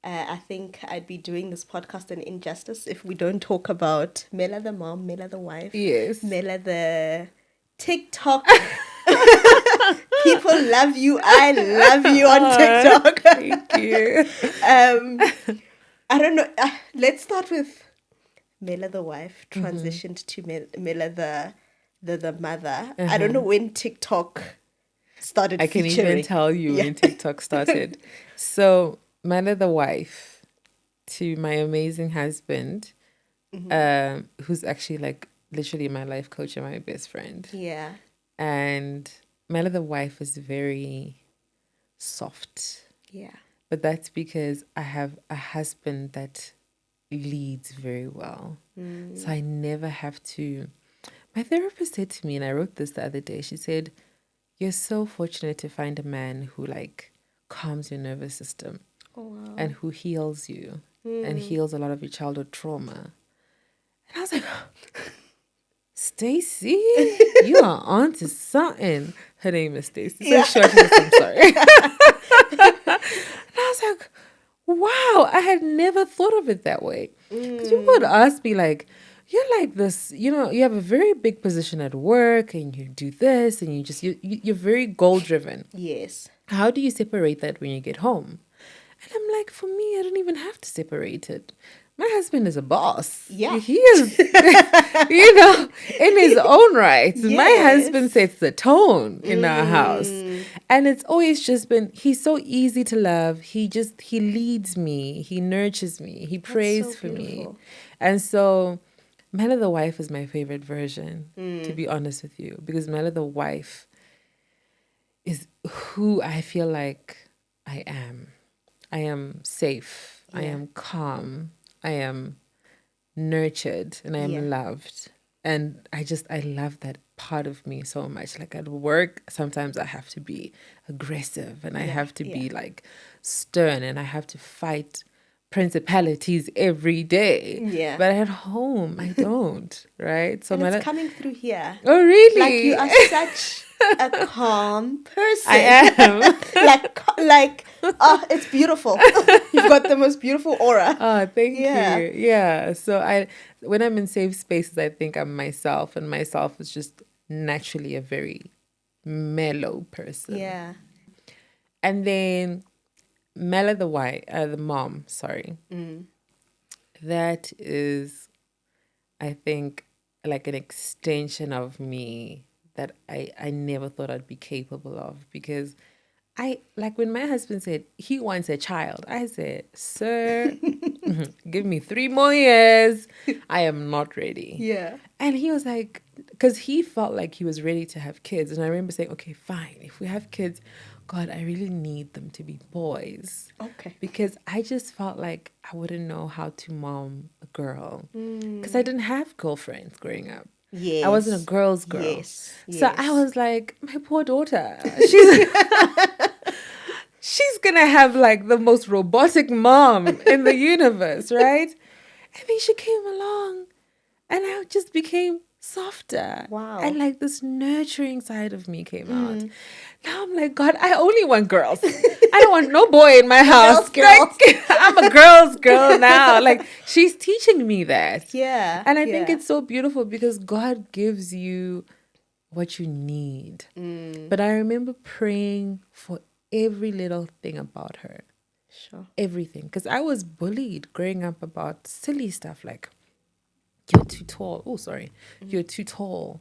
I think I'd be doing this podcast an injustice if we don't talk about Mela the mom, Mela the wife, Yes. Mela the TikTok. People love you. I love you on TikTok. Thank you. I don't know. Let's start with Mela the wife transitioned to Mela the mother. I don't know when TikTok started I can featuring. even tell you when TikTok started. So, Mela the wife to my amazing husband, who's actually like literally my life coach and my best friend. Yeah. And Mela the wife is very soft. Yeah. But that's because I have a husband that leads very well. So I never have to. My therapist said to me, and I wrote this the other day, she said, you're so fortunate to find a man who like calms your nervous system and who heals you and heals a lot of your childhood trauma. And I was like, Stacy, you are onto something. Her name is Stacy. So short, I'm sorry. And I was like, wow, I had never thought of it that way. Because people would ask me like, you're like this, you know, you have a very big position at work and you do this and you're very goal driven. Yes. How do you separate that when you get home? And I'm like, for me, I don't even have to separate it. My husband is a boss. Yeah. He is, you know, in his own right. Yes. My husband sets the tone in our house. And it's always just been, he's so easy to love. He leads me. He nurtures me. He prays so for me. beautiful. And so Mela the wife is my favorite version, to be honest with you. Because Mela the wife is who I feel like I am. I am safe. I am calm. I am nurtured and I am loved. And I love that part of me so much. Like at work, sometimes I have to be aggressive and I have to be like stern and I have to fight principalities every day. Yeah. But at home, I don't, right? So And it's coming through here. oh, really? Like you are such a calm person. I am. like, oh, it's beautiful. You've got the most beautiful aura. Oh, thank you. Yeah. So when I'm in safe spaces, I think I'm myself, and myself is just naturally a very mellow person. Yeah. And then Mela the mom, sorry. That is, I think, like an extension of me that I never thought I'd be capable of, because like when my husband said he wants a child, I said, sir, give me 3 more years. I am not ready. Yeah. And he was like, because he felt like he was ready to have kids. And I remember saying, okay, fine. If we have kids, God, I really need them to be boys. Okay. Because I just felt like I wouldn't know how to mom a girl. Because I didn't have girlfriends growing up. Yes. I wasn't a girl's girl. Yes. So I was like, my poor daughter. She's going to have like the most robotic mom in the universe, right? And then she came along and I just became softer. Wow. And like this nurturing side of me came out. Now I'm like, God, I only want girls. I don't want no boy in my house. Girls. Like, I'm a girl's girl now. Like, she's teaching me that. Yeah. And I think it's so beautiful because God gives you what you need. But I remember praying for every little thing about her. Sure. Everything. Because I was bullied growing up about silly stuff like, you're too tall. Oh, sorry. You're too tall.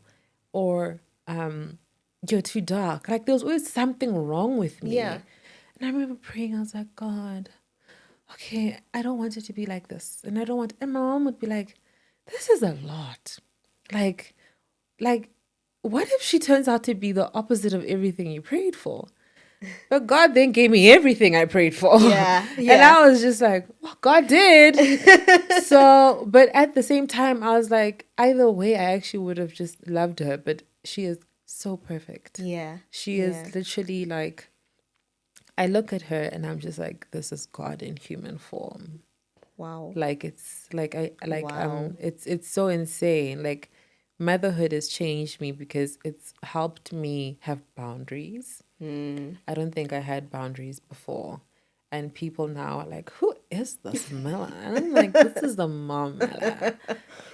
Or you're too dark. Like there was always something wrong with me. Yeah. And I remember praying, I was like, God, okay, I don't want it to be like this. And my mom would be like, this is a lot. Like, what if she turns out to be the opposite of everything you prayed for? But God then gave me everything I prayed for. Yeah. And I was just like, well, God did. So, but at the same time, I was like, either way, I actually would have just loved her. But she is so perfect. Yeah. She is literally like, I look at her and I'm just like, this is God in human form. Wow. Like it's like Wow. it's so insane. Like motherhood has changed me because it's helped me have boundaries. I don't think I had boundaries before. And people now are like, who is this Mela? And I'm like, this is the mom Mela.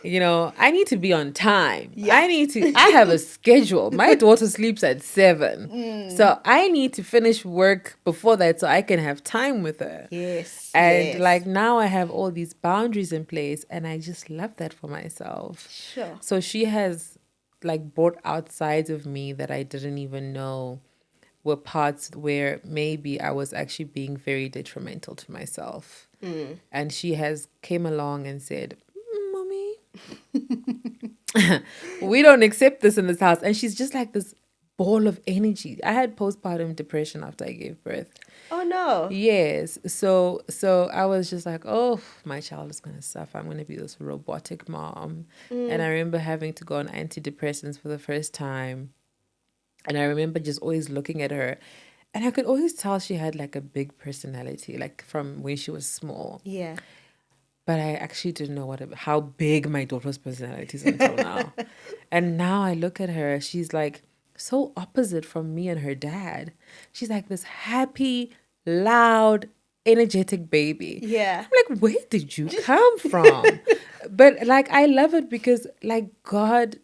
You know, I need to be on time. Yeah. I have a schedule. My daughter sleeps at 7. So I need to finish work before that so I can have time with her. Yes. And like now I have all these boundaries in place and I just love that for myself. Sure. So she has like brought out sides of me that I didn't even know were parts where maybe I was actually being very detrimental to myself. And she has came along and said, Mommy, we don't accept this in this house. And she's just like this ball of energy. I had postpartum depression after I gave birth. Oh no. Yes. So I was just like, oh, my child is going to suffer. I'm going to be this robotic mom. And I remember having to go on antidepressants for the first time. And I remember just always looking at her. And I could always tell she had like a big personality, like from when she was small. Yeah. But I actually didn't know how big my daughter's personality is until now. And now I look at her, she's like so opposite from me and her dad. She's like this happy, loud, energetic baby. Yeah. I'm like, where did you come from? But like, I love it because like God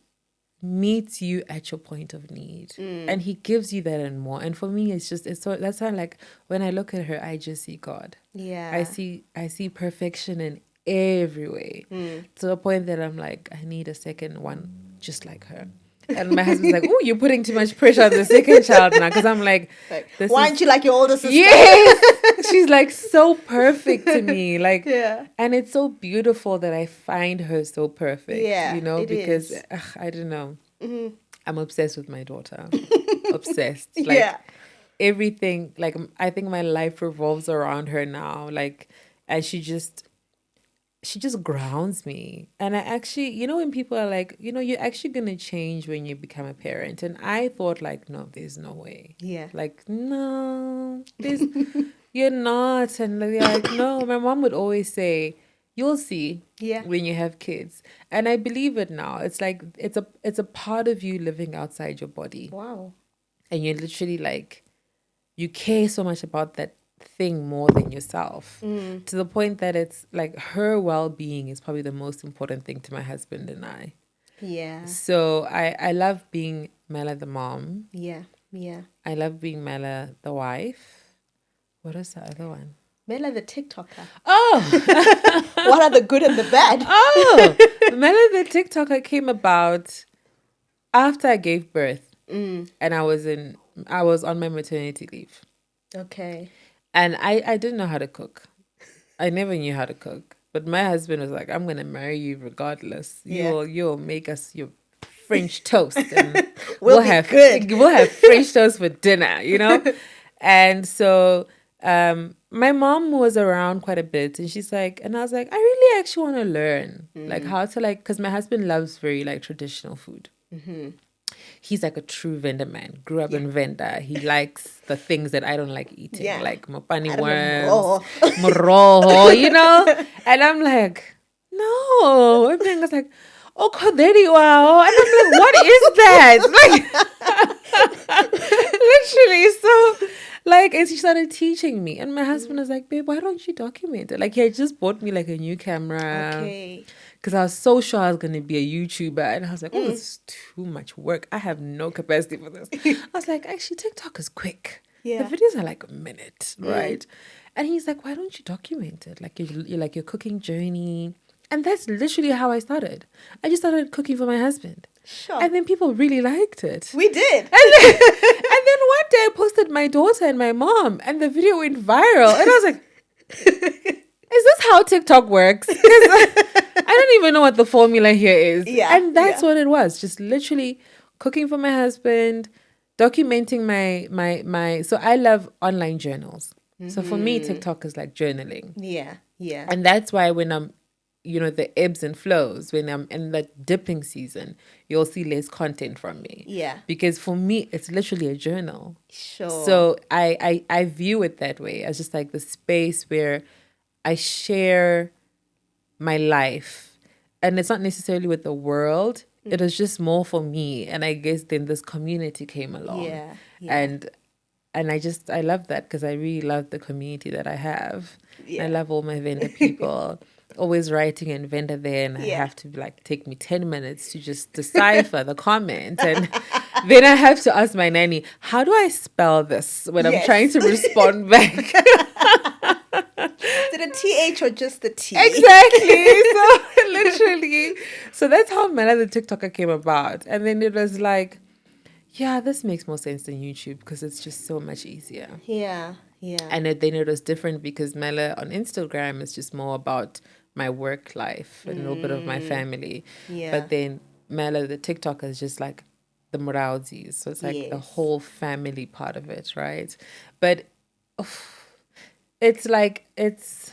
meets you at your point of need and he gives you that and more. And for me, it's so that's why like when I look at her, I just see God. Yeah. I see perfection in every way to the point that I'm like, I need a second one just like her. And my husband's like, oh, you're putting too much pressure on the second child now. Because I'm like, why aren't you like your older sister? Yes. She's like so perfect to me. Like, yeah. And it's so beautiful that I find her so perfect. Yeah, you know, because I don't know. I'm obsessed with my daughter. Obsessed. Like, yeah. Everything, like, I think my life revolves around her now. Like, and she just grounds me. And I actually, you know, when people are like, you know, you're actually going to change when you become a parent. And I thought like, no, there's no way. Yeah. Like, no, you're not. And they're like, no, my mom would always say, you'll see when you have kids. And I believe it now. It's like, it's a part of you living outside your body. Wow. And you're literally like, you care so much about that thing more than yourself, to the point that it's like her well-being is probably the most important thing to my husband and I. Yeah. So I love being Mela the mom. Yeah. I love being Mela the wife. What is the other one? Mela the TikToker. Oh! What are the good and the bad? Oh! Mela the TikToker came about after I gave birth. And I was on my maternity leave. Okay. And I didn't know how to cook. I never knew how to cook. But my husband was like, I'm going to marry you regardless. You'll make us your French toast. And we'll have French toast for dinner, you know? And so my mom was around quite a bit. And she's like, and I was like, I really actually want to learn. Like how to because my husband loves very like traditional food. Mm-hmm. He's like a true Venda man. Grew up in Venda. He likes the things that I don't like eating, like mopani worms, moroho, you know? And I'm like, no. Everything was like, oh, koderi wow. And I'm like, what is that? Like, literally. So, like, and she started teaching me. And my husband was like, babe, why don't you document it? Like, he had just bought me, like, a new camera. Okay. Because I was so sure I was going to be a YouTuber. And I was like, oh, this is too much work. I have no capacity for this. I was like, actually, TikTok is quick. Yeah. The videos are like a minute, right? And he's like, why don't you document it? Like, you're like your cooking journey. And that's literally how I started. I just started cooking for my husband. Sure. And then people really liked it. We did. And then one day I posted my daughter and my mom, and the video went viral. And I was like, is this how TikTok works? 'Cause I don't even know what the formula here is. Yeah. And that's what it was. Just literally cooking for my husband, documenting my so I love online journals. So for me, TikTok is like journaling. Yeah. Yeah. And that's why when I'm, the ebbs and flows, when I'm in the dipping season, you'll see less content from me. Yeah. Because for me, it's literally a journal. Sure. So I view it that way as just like the space where I share my life. And it's not necessarily with the world. It was just more for me. And I guess then this community came along. Yeah. And I love that because I really love the community that I have. Yeah. I love all my vendor people. Always writing and vendor there, and I have to take me 10 minutes to just decipher the comment. And then I have to ask my nanny, how do I spell this when I'm trying to respond back? Is it a TH or just the T? Exactly. So literally. So that's how Mela the TikToker came about. And then it was like, yeah, this makes more sense than YouTube because it's just so much easier. Yeah. Yeah. And then it was different because Mela on Instagram is just more about my work life and a little bit of my family. Yeah. But then Mela, the TikTok, is just like the Mulaudzi. So it's like the whole family part of it, right? But it's like, it's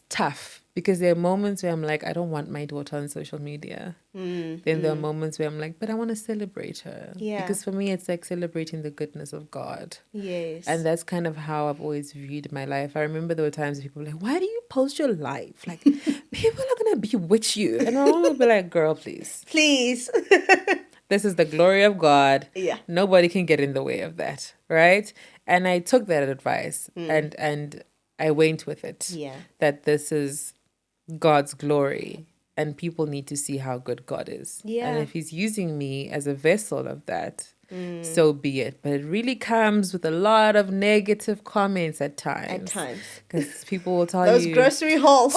tough because there are moments where I'm like, I don't want my daughter on social media. Then there are moments where I'm like, but I want to celebrate her. Yeah. Because for me, it's like celebrating the goodness of God. Yes. And that's kind of how I've always viewed my life. I remember there were times people were like, why do you post your life? Like, people are going to bewitch you. And I want to be like, girl, please. Please. This is the glory of God. Yeah. Nobody can get in the way of that, right? And I took that advice and I went with it. Yeah. That this is God's glory and people need to see how good God is. Yeah. And if he's using me as a vessel of that, so be it. But it really comes with a lot of negative comments at times. At times. Because people will tell Those you... grocery hauls.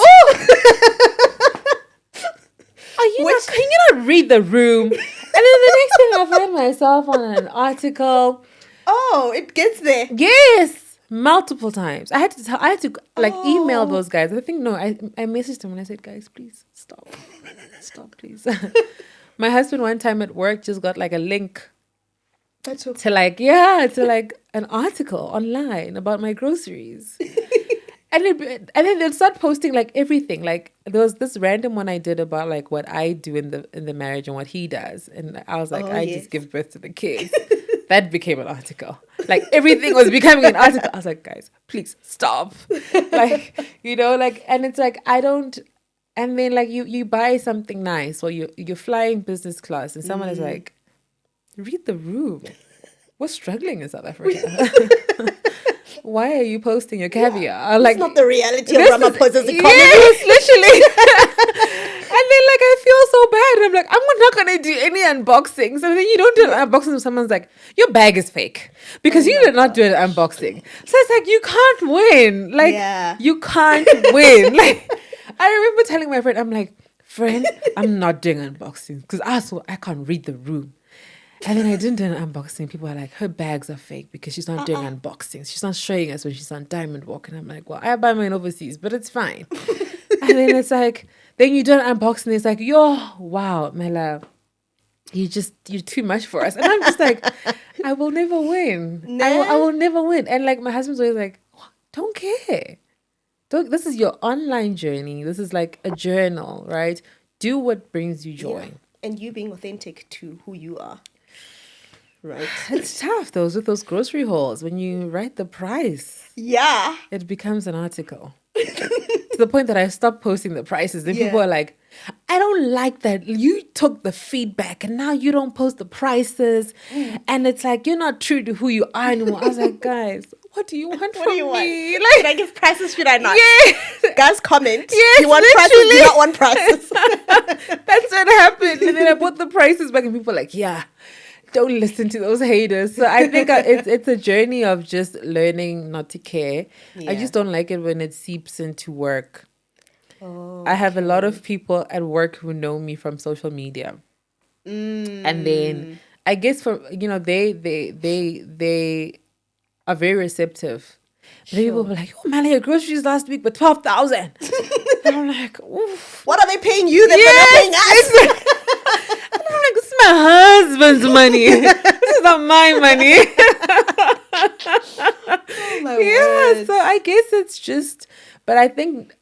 Can you not read the room? And then the next thing I find myself on an article. Oh, it gets there. Yes, multiple times. I had to email those guys. I think I messaged them and I said, guys, please stop, please. My husband one time at work just got like a link to like an article online about my groceries. And then they'll start posting like everything. Like there was this random one I did about like what I do in the marriage and what he does. And I was like, just give birth to the kids. That became an article. Like everything was becoming an article. I was like, guys, please stop. And it's like, I don't, and then like you buy something nice or you're flying business class and someone is like, read the room. We're struggling in South Africa. Why are you posting your caviar? Like, it's not the reality of Ramaphosa's economy. Yes, literally. And then like I feel so bad. And I'm like, I'm not gonna do any unboxings. And then you don't do an unboxing. Someone's like, your bag is fake because you did not do an unboxing. So it's like you can't win. Like you can't win. Like I remember telling my friend, I'm like, friend, I'm not doing unboxings because I can't read the room. And then I didn't do an unboxing. People are like, her bags are fake because she's not doing unboxings. She's not showing us when she's on Diamond Walk. And I'm like, well, I buy mine overseas, but it's fine. And then it's like, then you do an unboxing. It's like, wow, Mela, you're too much for us. And I'm just like, I will never win. Nah. I will never win. And like my husband's always like, don't care. This is your online journey. This is like a journal, right? Do what brings you joy. Yeah. And you being authentic to who you are. Right. It's tough with those grocery hauls. When you write the price, it becomes an article. to the point that I stopped posting the prices. Then people are like, I don't like that you took the feedback and now you don't post the prices. And it's like, you're not true to who you are anymore. I was like, guys, what do you want from me? Like, should I give prices? Should I not? Yeah. Guys, comment. Yes, you want prices? Do you not want prices? That's what happened. And then I put the prices back and people were like, yeah, don't listen to those haters. So I think it's a journey of just learning not to care. I just don't like it when it seeps into work. I have a lot of people at work who know me from social media. And then I guess they are very receptive. But people were like, oh, Mela, your groceries last week were 12,000. And I'm like, oof. What are they paying you? They're not paying us. And I'm like, this is my husband's money. This is not my money. Oh my word. So I guess it's just, but I think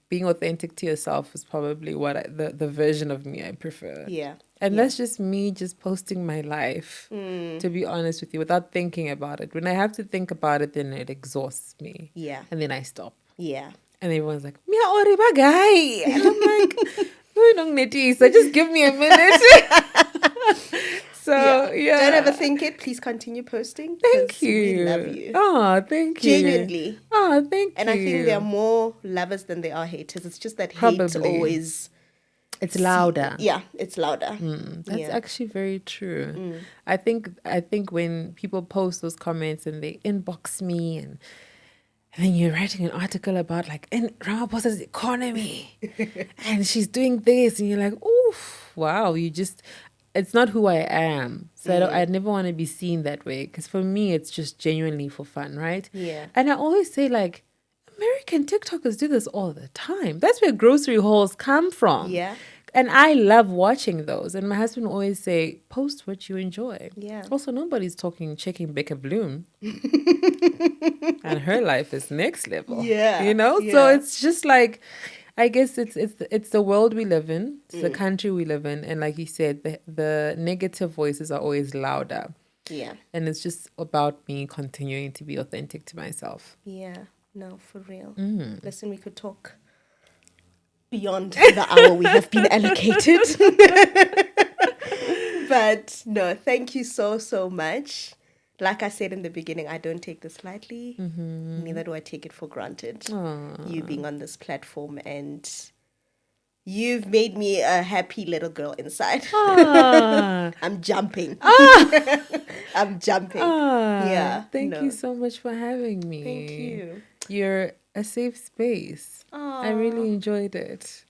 being authentic to yourself is probably what the version of me I prefer. Yeah. And that's just me just posting my life, to be honest with you, without thinking about it. When I have to think about it, then it exhausts me. Yeah. And then I stop. Yeah. And everyone's like, Mia Oriba guy. And I'm like, "You don't need to, so just give me a minute." So, yeah. Don't overthink it. Please continue posting. Thank you. We love you. Oh, thank you. Genuinely. Oh, thank you. And I think there are more lovers than there are haters. It's just that hate Probably. always... It's louder. Yeah, it's louder. That's actually very true. I think when people post those comments and they inbox me and then you're writing an article about like in Ramaphosa's economy and she's doing this and you're like, oof, wow, it's not who I am. So I never want to be seen that way, because for me it's just genuinely for fun, right? Yeah. And I always say, like, American TikTokers do this all the time. That's where grocery hauls come from. Yeah. And I love watching those. And my husband always say, post what you enjoy. Yeah. Also, nobody's checking Becca Bloom. And her life is next level. Yeah. You know? Yeah. So it's just like, I guess it's the world we live in. It's the country we live in. And like you said, the negative voices are always louder. Yeah. And it's just about me continuing to be authentic to myself. Yeah. No, for real. Listen, we could talk beyond the hour we have been allocated. But no, thank you so, so much. Like I said in the beginning, I don't take this lightly. Neither do I take it for granted. Aww. You being on this platform, and you've made me a happy little girl inside. I'm jumping. I'm jumping. Yeah. Thank you so much for having me. Thank you. You're a safe space. I really enjoyed it.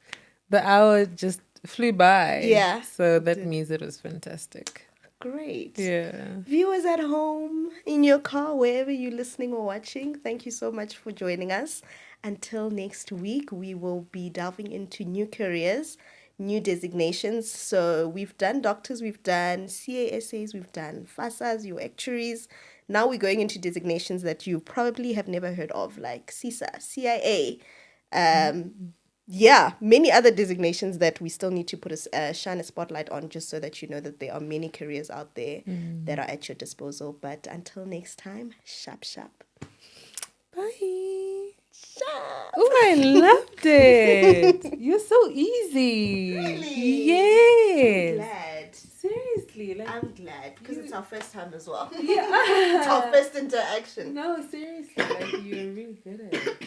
The hour just flew by. Yeah. So that means it was fantastic. Great. Yeah. Viewers at home, in your car, wherever you're listening or watching, thank you so much for joining us. Until next week, we will be delving into new careers, new designations. So we've done doctors, we've done CASAs, we've done FASAs, your actuaries. Now we're going into designations that you probably have never heard of, like CISA, CIA. Yeah, many other designations that we still need to put shine a spotlight on, just so that you know that there are many careers out there that are at your disposal. But until next time, sharp, sharp. Bye. Sharp. Oh, I loved it. You're so easy. Really? Yes. I'm glad. Seriously. Like, I'm glad, because it's our first time as well. yeah. It's our first interaction. No, seriously. Like, you're really good at it.